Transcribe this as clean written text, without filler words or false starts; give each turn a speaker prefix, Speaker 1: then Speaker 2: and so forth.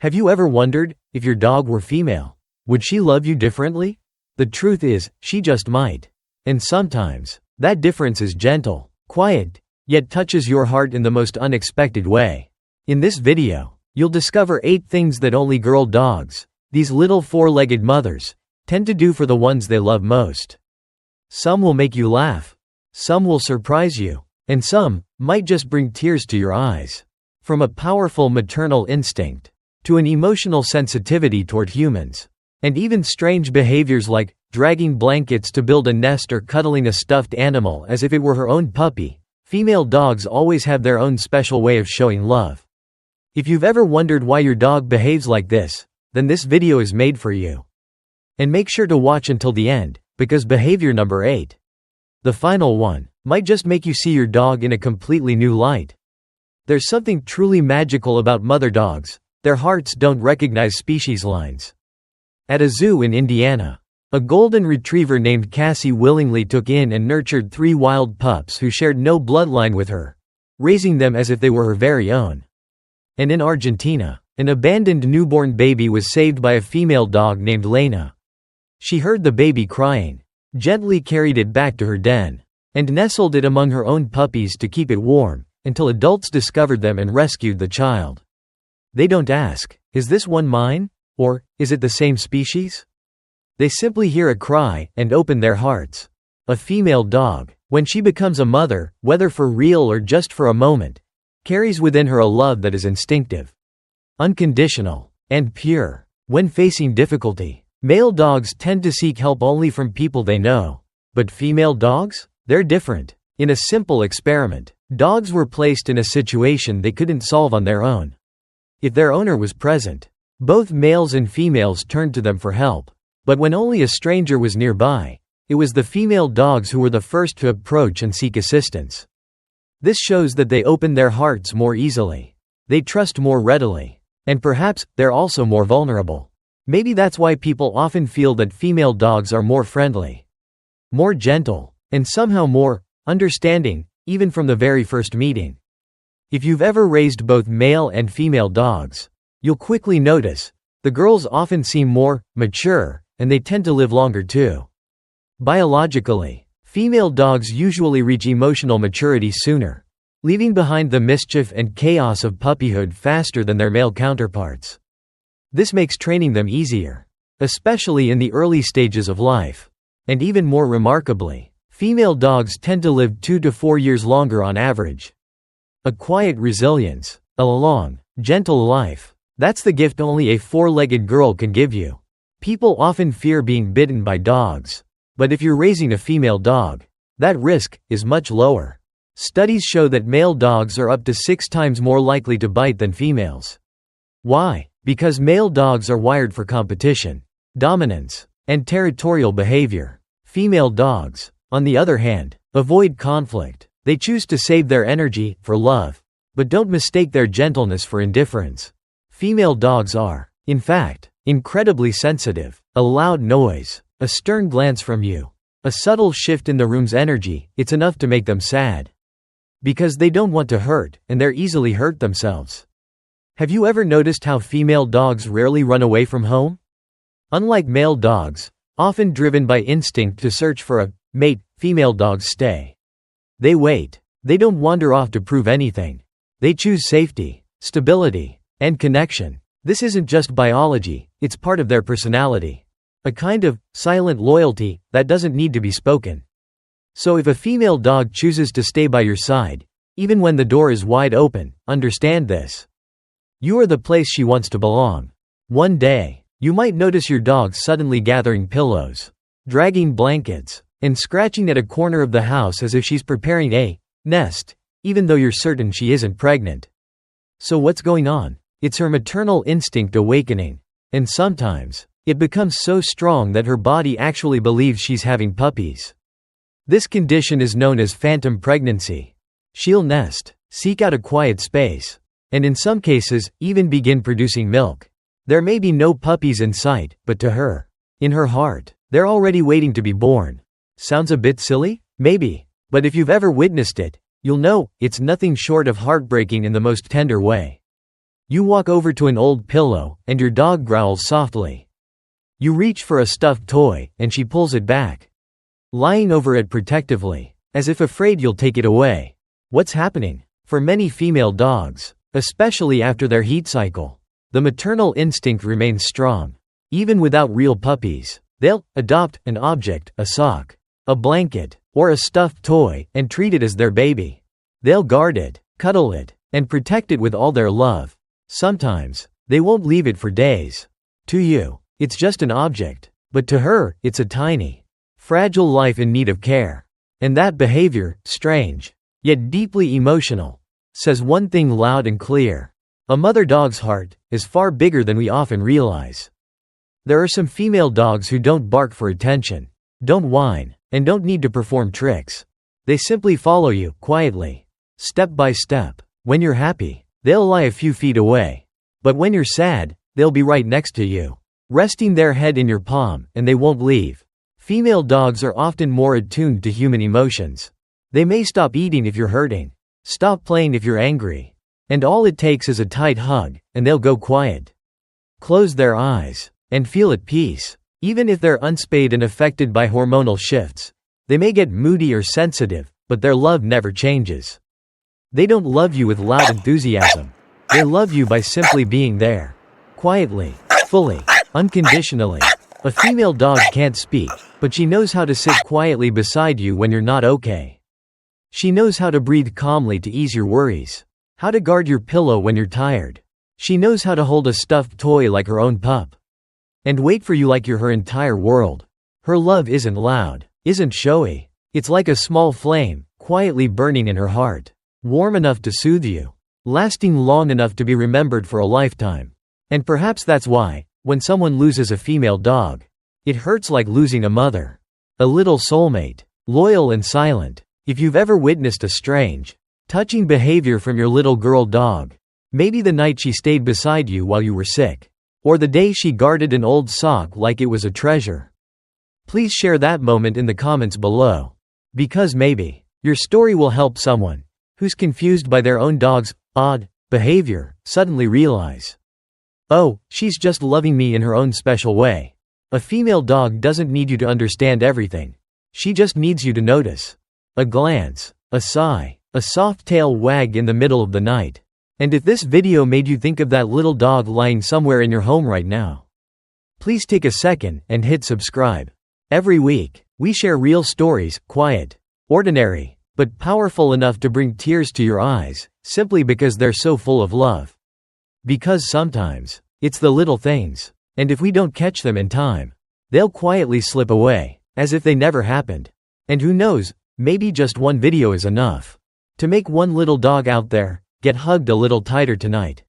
Speaker 1: Have you ever wondered, if your dog were female, would she love you differently? The truth is, she just might. And sometimes, that difference is gentle, quiet, yet touches your heart in the most unexpected way. In this video, you'll discover 8 things that only girl dogs, these little 4-legged mothers, tend to do for the ones they love most. Some will make you laugh, some will surprise you, and some might just bring tears to your eyes. From a powerful maternal instinct, to an emotional sensitivity toward humans, and even strange behaviors like dragging blankets to build a nest or cuddling a stuffed animal as if it were her own puppy, female dogs always have their own special way of showing love. If you've ever wondered why your dog behaves like this, then this video is made for you. And make sure to watch until the end, because behavior number 8, the final one, might just make you see your dog in a completely new light. There's something truly magical about mother dogs. Their hearts don't recognize species lines. At a zoo in Indiana, a golden retriever named Cassie willingly took in and nurtured 3 wild pups who shared no bloodline with her, raising them as if they were her very own. And in Argentina, an abandoned newborn baby was saved by a female dog named Lena. She heard the baby crying, gently carried it back to her den, and nestled it among her own puppies to keep it warm, until adults discovered them and rescued the child. They don't ask, "Is this one mine?" or "Is it the same species?" They simply hear a cry and open their hearts. A female dog, when she becomes a mother, whether for real or just for a moment, carries within her a love that is instinctive, unconditional, and pure. When facing difficulty, male dogs tend to seek help only from people they know. But female dogs? They're different. In a simple experiment, dogs were placed in a situation they couldn't solve on their own. If their owner was present, both males and females turned to them for help. But when only a stranger was nearby, it was the female dogs who were the first to approach and seek assistance. This shows that they open their hearts more easily. They trust more readily. And perhaps, they're also more vulnerable. Maybe that's why people often feel that female dogs are more friendly, more gentle, and somehow more understanding, even from the very first meeting. If you've ever raised both male and female dogs, you'll quickly notice, the girls often seem more mature, and they tend to live longer too. Biologically, female dogs usually reach emotional maturity sooner, leaving behind the mischief and chaos of puppyhood faster than their male counterparts. This makes training them easier, especially in the early stages of life. And even more remarkably, female dogs tend to live 2 to 4 years longer on average. A quiet resilience, a long, gentle life. That's the gift only a 4-legged girl can give you. People often fear being bitten by dogs. But if you're raising a female dog, that risk is much lower. Studies show that male dogs are up to 6 times more likely to bite than females. Why? Because male dogs are wired for competition, dominance, and territorial behavior. Female dogs, on the other hand, avoid conflict. They choose to save their energy for love. But don't mistake their gentleness for indifference. Female dogs are, in fact, incredibly sensitive. A loud noise, a stern glance from you, a subtle shift in the room's energy, it's enough to make them sad. Because they don't want to hurt, and they're easily hurt themselves. Have you ever noticed how female dogs rarely run away from home? Unlike male dogs, often driven by instinct to search for a mate, female dogs stay. They wait. They don't wander off to prove anything. They choose safety, stability, and connection. This isn't just biology, it's part of their personality. A kind of silent loyalty that doesn't need to be spoken. So if a female dog chooses to stay by your side, even when the door is wide open, understand this. You are the place she wants to belong. One day, you might notice your dog suddenly gathering pillows, dragging blankets, and scratching at a corner of the house as if she's preparing a nest, even though you're certain she isn't pregnant. So what's going on? It's her maternal instinct awakening. And sometimes, it becomes so strong that her body actually believes she's having puppies. This condition is known as phantom pregnancy. She'll nest, seek out a quiet space, and in some cases, even begin producing milk. There may be no puppies in sight, but to her, in her heart, they're already waiting to be born. Sounds a bit silly? Maybe. But if you've ever witnessed it, you'll know, it's nothing short of heartbreaking in the most tender way. You walk over to an old pillow, and your dog growls softly. You reach for a stuffed toy, and she pulls it back, lying over it protectively, as if afraid you'll take it away. What's happening? For many female dogs, especially after their heat cycle, the maternal instinct remains strong. Even without real puppies, they'll adopt an object, a sock, a blanket, or a stuffed toy, and treat it as their baby. They'll guard it, cuddle it, and protect it with all their love. Sometimes, they won't leave it for days. To you, it's just an object, but to her, it's a tiny, fragile life in need of care. And that behavior, strange, yet deeply emotional, says one thing loud and clear. A mother dog's heart is far bigger than we often realize. There are some female dogs who don't bark for attention, don't whine, and don't need to perform tricks. They simply follow you, quietly, step by step. When you're happy, they'll lie a few feet away. But when you're sad, they'll be right next to you, resting their head in your palm, and they won't leave. Female dogs are often more attuned to human emotions. They may stop eating if you're hurting, stop playing if you're angry, and all it takes is a tight hug, and they'll go quiet. Close their eyes, and feel at peace. Even if they're unspayed and affected by hormonal shifts, they may get moody or sensitive, but their love never changes. They don't love you with loud enthusiasm. They love you by simply being there. Quietly, fully, unconditionally. A female dog can't speak, but she knows how to sit quietly beside you when you're not okay. She knows how to breathe calmly to ease your worries, how to guard your pillow when you're tired. She knows how to hold a stuffed toy like her own pup, and wait for you like you're her entire world. Her love isn't loud, isn't showy. It's like a small flame, quietly burning in her heart. Warm enough to soothe you, lasting long enough to be remembered for a lifetime. And perhaps that's why, when someone loses a female dog, it hurts like losing a mother, a little soulmate, loyal and silent. If you've ever witnessed a strange, touching behavior from your little girl dog, maybe the night she stayed beside you while you were sick, or the day she guarded an old sock like it was a treasure, please share that moment in the comments below. Because maybe your story will help someone who's confused by their own dog's odd behavior suddenly realize, oh, she's just loving me in her own special way. A female dog doesn't need you to understand everything. She just needs you to notice. A glance, a sigh, a soft tail wag in the middle of the night. And if this video made you think of that little dog lying somewhere in your home right now, please take a second and hit subscribe. Every week, we share real stories, quiet, ordinary, but powerful enough to bring tears to your eyes, simply because they're so full of love. Because sometimes, it's the little things, and if we don't catch them in time, they'll quietly slip away, as if they never happened. And who knows, maybe just one video is enough to make one little dog out there get hugged a little tighter tonight.